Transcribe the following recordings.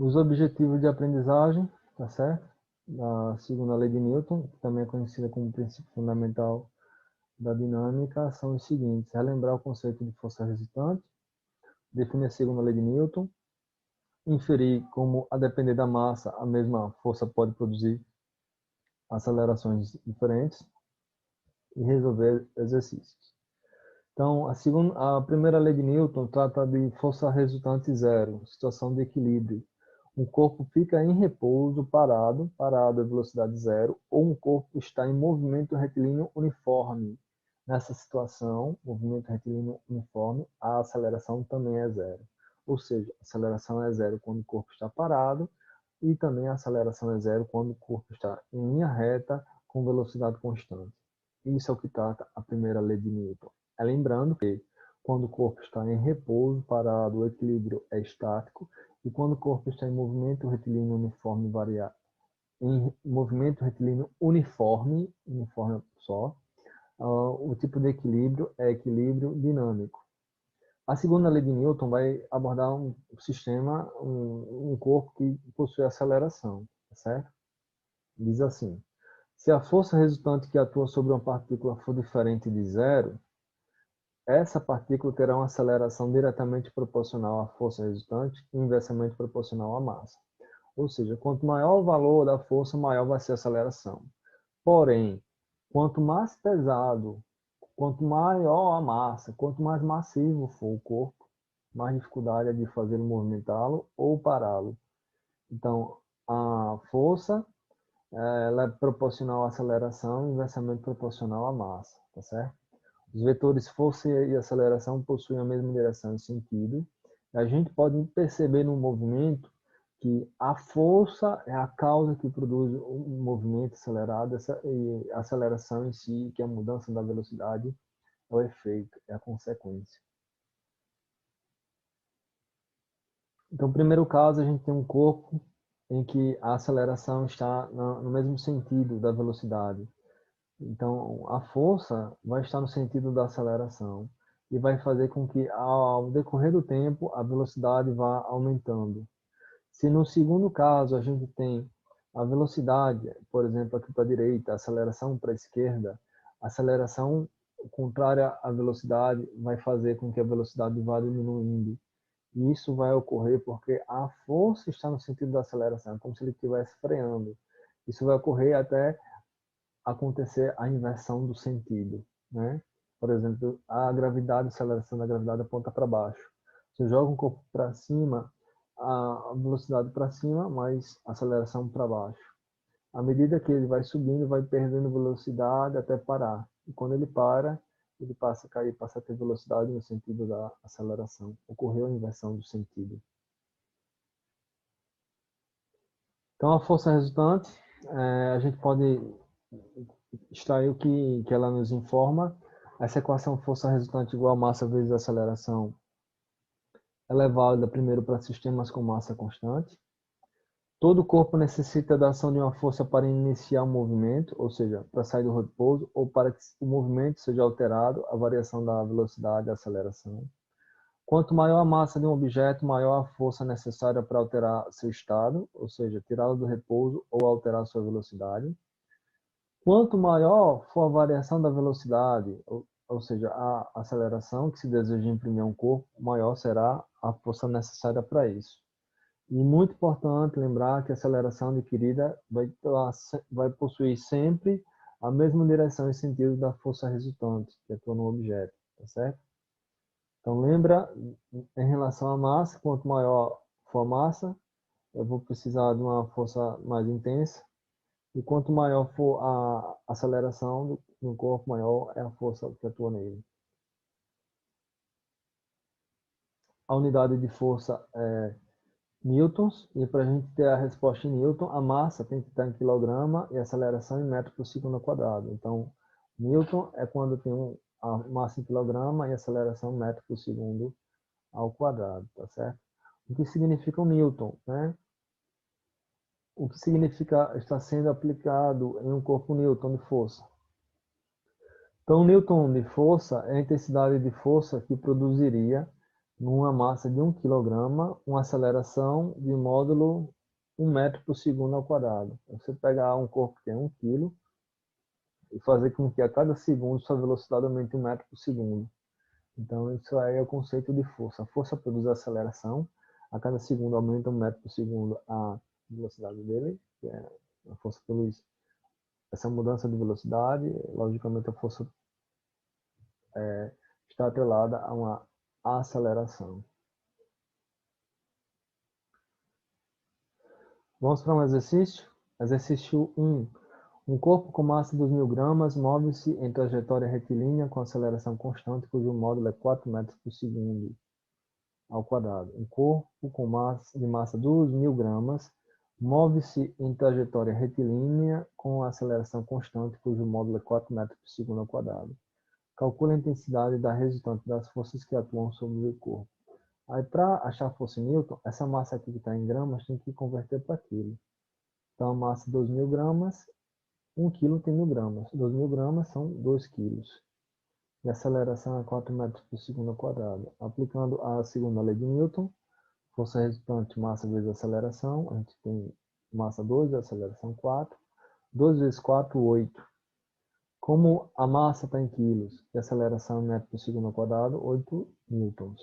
Os objetivos de aprendizagem, tá certo? Da segunda lei de Newton, que também é conhecida como princípio fundamental da dinâmica, são os seguintes: relembrar o conceito de força resultante, definir a segunda lei de Newton, inferir como, a depender da massa, a mesma força pode produzir acelerações diferentes e resolver exercícios. Então, a primeira lei de Newton trata de força resultante zero, situação de equilíbrio. Um corpo fica em repouso, parado a velocidade zero, ou um corpo está em movimento retilíneo uniforme. Nessa situação, movimento retilíneo uniforme, a aceleração também é zero. Ou seja, a aceleração é zero quando o corpo está parado e também a aceleração é zero quando o corpo está em linha reta com velocidade constante. Isso é o que trata a primeira lei de Newton. Lembrando que quando o corpo está em repouso, parado, o equilíbrio é estático, e quando o corpo está em movimento retilíneo uniforme variável, em movimento retilíneo uniforme só, o tipo de equilíbrio é equilíbrio dinâmico. A segunda lei de Newton vai abordar um sistema, um corpo que possui aceleração, certo? Diz assim: se a força resultante que atua sobre uma partícula for diferente de zero, essa partícula terá uma aceleração diretamente proporcional à força resultante e inversamente proporcional à massa. Ou seja, quanto maior o valor da força, maior vai ser a aceleração. Porém, quanto mais pesado, quanto maior a massa, quanto mais massivo for o corpo, mais dificuldade é de fazer movimentá-lo ou pará-lo. Então, a força ela é proporcional à aceleração e inversamente proporcional à massa, tá certo? Os vetores força e aceleração possuem a mesma direção e sentido. A gente pode perceber no movimento que a força é a causa que produz um movimento acelerado e a aceleração em si, que é a mudança da velocidade, é o efeito, é a consequência. Então, no primeiro caso, a gente tem um corpo em que a aceleração está no mesmo sentido da velocidade. Então, a força vai estar no sentido da aceleração e vai fazer com que, ao decorrer do tempo, a velocidade vá aumentando. Se no segundo caso a gente tem a velocidade, por exemplo, aqui para a direita, a aceleração para a esquerda, a aceleração contrária à velocidade vai fazer com que a velocidade vá diminuindo. E isso vai ocorrer porque a força está no sentido da aceleração, como se ele estivesse freando. Isso vai ocorrer até acontecer a inversão do sentido, né? Por exemplo, a gravidade, a aceleração da gravidade aponta para baixo. Você joga um corpo para cima, a velocidade para cima, mas a aceleração para baixo. À medida que ele vai subindo, vai perdendo velocidade até parar. E quando ele para, ele passa a cair, passa a ter velocidade no sentido da aceleração. Ocorreu a inversão do sentido. Então, a força resultante, a gente pode extrair o que ela nos informa. Essa equação força resultante igual a massa vezes aceleração, ela é válida primeiro para sistemas com massa constante. Todo corpo necessita da ação de uma força para iniciar um movimento, ou seja, para sair do repouso, ou para que o movimento seja alterado, a variação da velocidade e aceleração. Quanto maior a massa de um objeto, maior a força necessária para alterar seu estado, ou seja, tirá-lo do repouso ou alterar sua velocidade. Quanto maior for a variação da velocidade, ou seja, a aceleração que se deseja imprimir a um corpo, maior será a força necessária para isso. E muito importante lembrar que a aceleração adquirida vai possuir sempre a mesma direção e sentido da força resultante que atua no objeto, tá certo? Então lembra, em relação à massa, quanto maior for a massa, eu vou precisar de uma força mais intensa. E quanto maior for a aceleração do corpo, maior é a força que atua nele. A unidade de força é newtons, e para a gente ter a resposta em newton, a massa tem que estar em quilograma e a aceleração em metro por segundo ao quadrado. Então, newton é quando tem a massa em quilograma e a aceleração em metro por segundo ao quadrado, tá certo? O que significa um newton, né? O que significa estar sendo aplicado em um corpo newton de força. Então, newton de força é a intensidade de força que produziria numa massa de 1 kg, uma aceleração de módulo 1 metro por segundo ao quadrado. Você pegar um corpo que tem 1 kg e fazer com que a cada segundo sua velocidade aumente 1 metro por segundo. Então, isso aí é o conceito de força. A força produz a aceleração, a cada segundo aumenta 1 metro por segundo a velocidade dele, que é a força produz essa mudança de velocidade. Logicamente, a força está atrelada a uma aceleração. Vamos para um exercício? Exercício 1. Um corpo com massa de 2.000 gramas move-se em trajetória retilínea com aceleração constante, cujo módulo é 4 metros por segundo ao quadrado. Um corpo com massa de 2.000 gramas move-se em trajetória retilínea com aceleração constante, cujo módulo é 4 metros por segundo ao quadrado. Calcule a intensidade da resultante das forças que atuam sobre o corpo. Aí, para achar a força em Newton, essa massa aqui que está em gramas tem que converter para quilo. Então, a massa de 2.000 gramas, 1 quilo tem 1.000 gramas. 2.000 gramas são 2 quilos. E a aceleração é 4 metros por segundo ao quadrado. Aplicando a segunda lei de Newton, força resultante, massa vezes aceleração, a gente tem massa 2, aceleração 4. 2 vezes 4, 8. Como a massa está em quilos e a aceleração em metros por segundo ao quadrado, 8 newtons.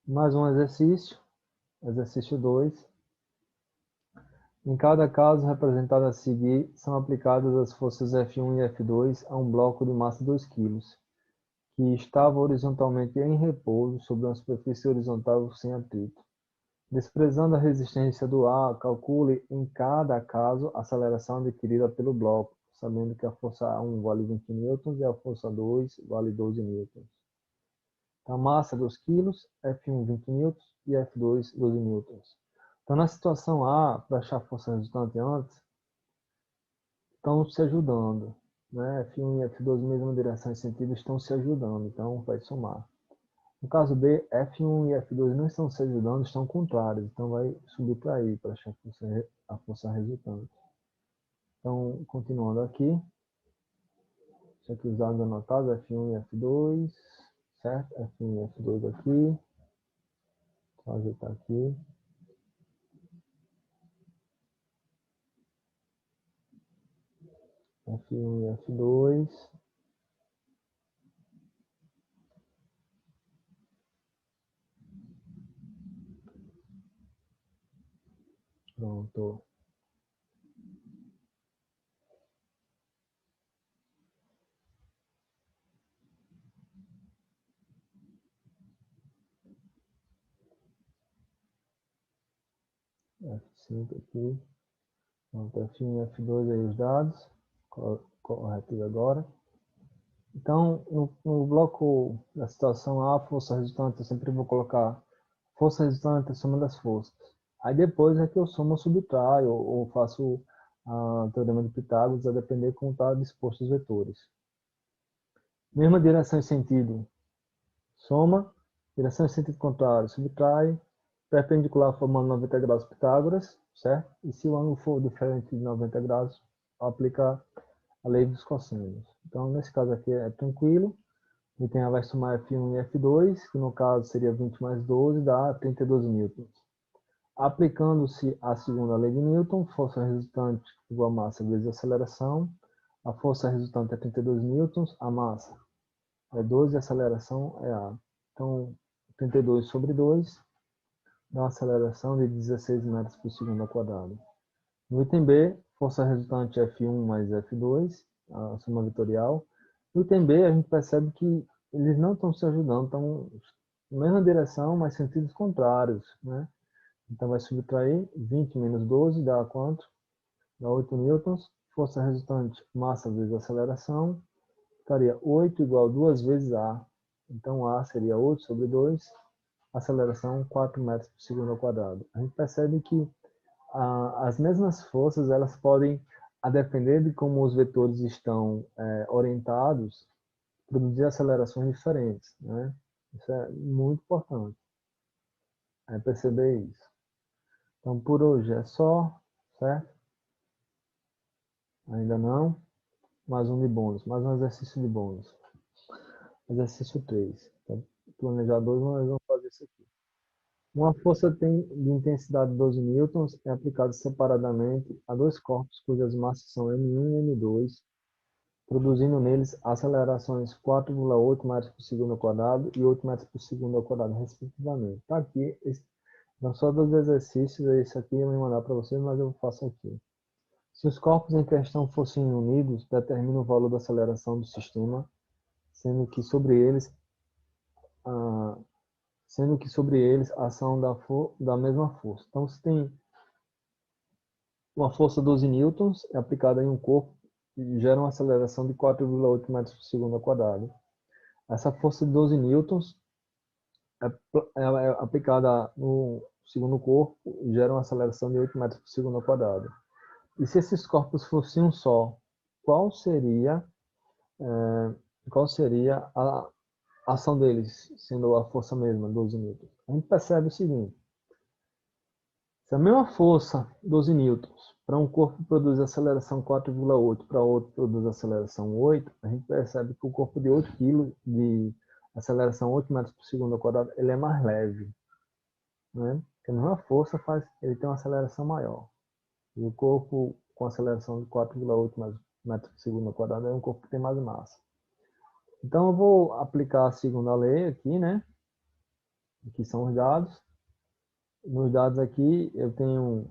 Mais um exercício, exercício 2. Em cada caso representado a seguir, são aplicadas as forças F1 e F2 a um bloco de massa 2 kg, que estava horizontalmente em repouso sobre uma superfície horizontal sem atrito. Desprezando a resistência do ar, calcule em cada caso a aceleração adquirida pelo bloco, sabendo que a força 1 vale 20 newtons e a força 2 vale 12 newtons. A massa 2 kg, F1 20 newtons e F2 12 newtons. Então, na situação A, para achar a força resultante antes, estão se ajudando. Né? F1 e F2, mesma direção e sentido, estão se ajudando. Então, vai somar. No caso B, F1 e F2 não estão se ajudando, estão contrários. Então, vai subir para aí, para achar a força resultante. Então, continuando aqui. Isso aqui os dados anotados, F1 e F2. Certo? F1 e F2 aqui. Vou ajeitar aqui. F1 e F2. Pronto. F5 aqui. Pronto, F1 e F2 aí os dados. Correto agora. Então, no bloco da situação A, força resultante, eu sempre vou colocar força resultante é a soma das forças. Aí depois é que eu somo ou subtraio, ou faço o teorema de Pitágoras, a depender como está disposto os vetores. Mesma direção e sentido, soma, direção e sentido contrário, subtrai, perpendicular formando 90 graus Pitágoras, certo? E se o ângulo for diferente de 90 graus, aplica a lei dos cossenos. Então, nesse caso aqui é tranquilo. E tem vai somar F1 e F2, que no caso seria 20 mais 12, dá 32 newtons. Aplicando-se a segunda lei de Newton, força resultante igual a massa vezes a aceleração. A força resultante é 32 newtons, a massa é 12 e a aceleração é A. Então, 32 sobre 2 dá uma aceleração de 16 metros por segundo ao quadrado. No item B, força resultante F1 mais F2, a soma vetorial. No item B, a gente percebe que eles não estão se ajudando, estão na mesma direção, mas sentidos contrários. Né? Então, vai subtrair 20 menos 12, dá quanto? Dá 8 newtons. Força resultante, massa vezes aceleração, estaria 8 igual a 2 vezes A. Então, A seria 8 sobre 2, aceleração 4 metros por segundo ao quadrado. A gente percebe que as mesmas forças, elas podem, a depender de como os vetores estão orientados, produzir acelerações diferentes. Né? Isso é muito importante, perceber isso. Então, por hoje é só, certo? Ainda não. Mais um de bônus, mais um exercício de bônus. Exercício 3. Então, planejar 2, nós vamos fazer isso aqui. Uma força de intensidade de 12 newtons é aplicada separadamente a dois corpos cujas massas são M1 e M2, produzindo neles acelerações 4,8 metros por segundo ao quadrado e 8 metros por segundo ao quadrado, respectivamente. Tá aqui, não só dos exercícios, esse aqui eu vou mandar para vocês, mas eu faço aqui. Se os corpos em questão fossem unidos, determina o valor da aceleração do sistema, sendo que sobre eles a a ação da mesma força. Então, se tem uma força 12 newtons é aplicada em um corpo e gera uma aceleração de 4,8 metros por segundo ao quadrado. Essa força de 12 newtons é aplicada no segundo corpo e gera uma aceleração de 8 metros por segundo ao quadrado. E se esses corpos fossem um só, qual seria, a ação deles, sendo a força mesma, 12 newtons? A gente percebe o seguinte: se a mesma força, 12 newtons, para um corpo produz aceleração 4,8, para outro produz aceleração 8, a gente percebe que o corpo de 8 kg de aceleração 8 metros por segundo ao quadrado, ele é mais leve, né? Porque a mesma força ele tem uma aceleração maior. E o corpo com aceleração de 4,8 metros por segundo ao quadrado é um corpo que tem mais massa. Então eu vou aplicar a segunda lei aqui, né? Aqui são os dados. Nos dados aqui eu tenho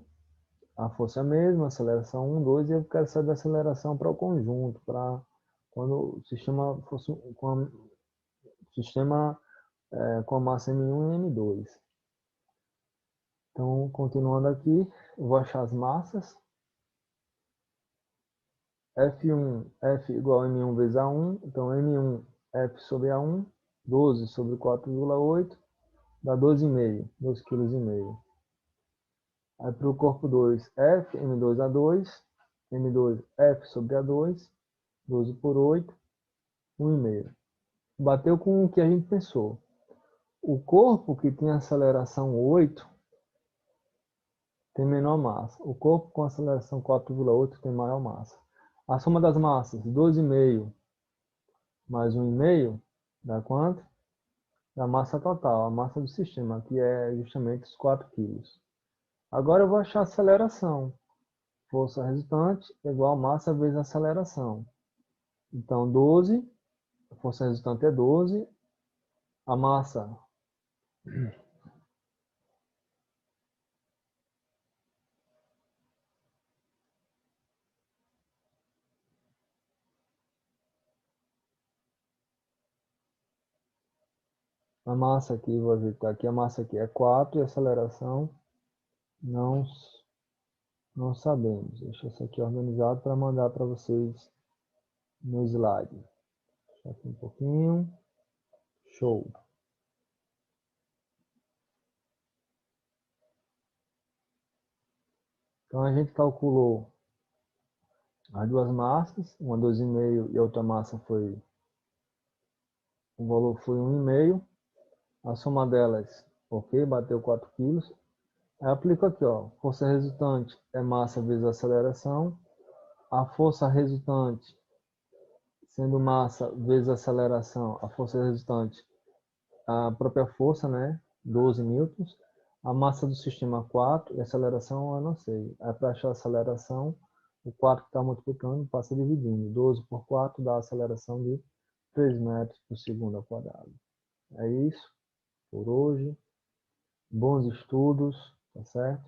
a força mesma, aceleração 1, 2, e eu quero saber a aceleração para o conjunto, para quando o sistema fosse com a massa M1 e M2. Então, continuando aqui, eu vou achar as massas. F igual a M1 vezes A1, então M1 F sobre A1, 12 sobre 4,8, dá 12,5, 12,5 kg. Aí para o corpo 2, F, M2A2, M2 F sobre A2, 12 por 8, 1,5. Bateu com o que a gente pensou. O corpo que tem aceleração 8 tem menor massa. O corpo com aceleração 4,8 tem maior massa. A soma das massas, 12,5 mais 1,5, dá quanto? Da massa total, a massa do sistema, que é justamente os 4 kg. Agora eu vou achar a aceleração. Força resultante é igual a massa vezes a aceleração. Então, 12, a força resultante é 12, a massa aqui, vou ajeitar aqui, a massa aqui é 4 e a aceleração não, não sabemos. Deixa isso aqui organizado para mandar para vocês no slide. Deixa aqui um pouquinho. Show. Então a gente calculou as duas massas, uma 2,5 e a outra massa o valor foi 1,5. A soma delas, ok, bateu 4 kg. Aí aplico aqui, ó, força resultante é massa vezes aceleração. A força resultante, sendo massa vezes aceleração, a força resultante, a própria força, né, 12 newtons. A massa do sistema 4 e a aceleração eu não sei. Aí para achar a aceleração, o 4 que está multiplicando passa dividindo. 12 por 4 dá a aceleração de 3 metros por segundo ao quadrado. É isso por hoje. Bons estudos, tá certo?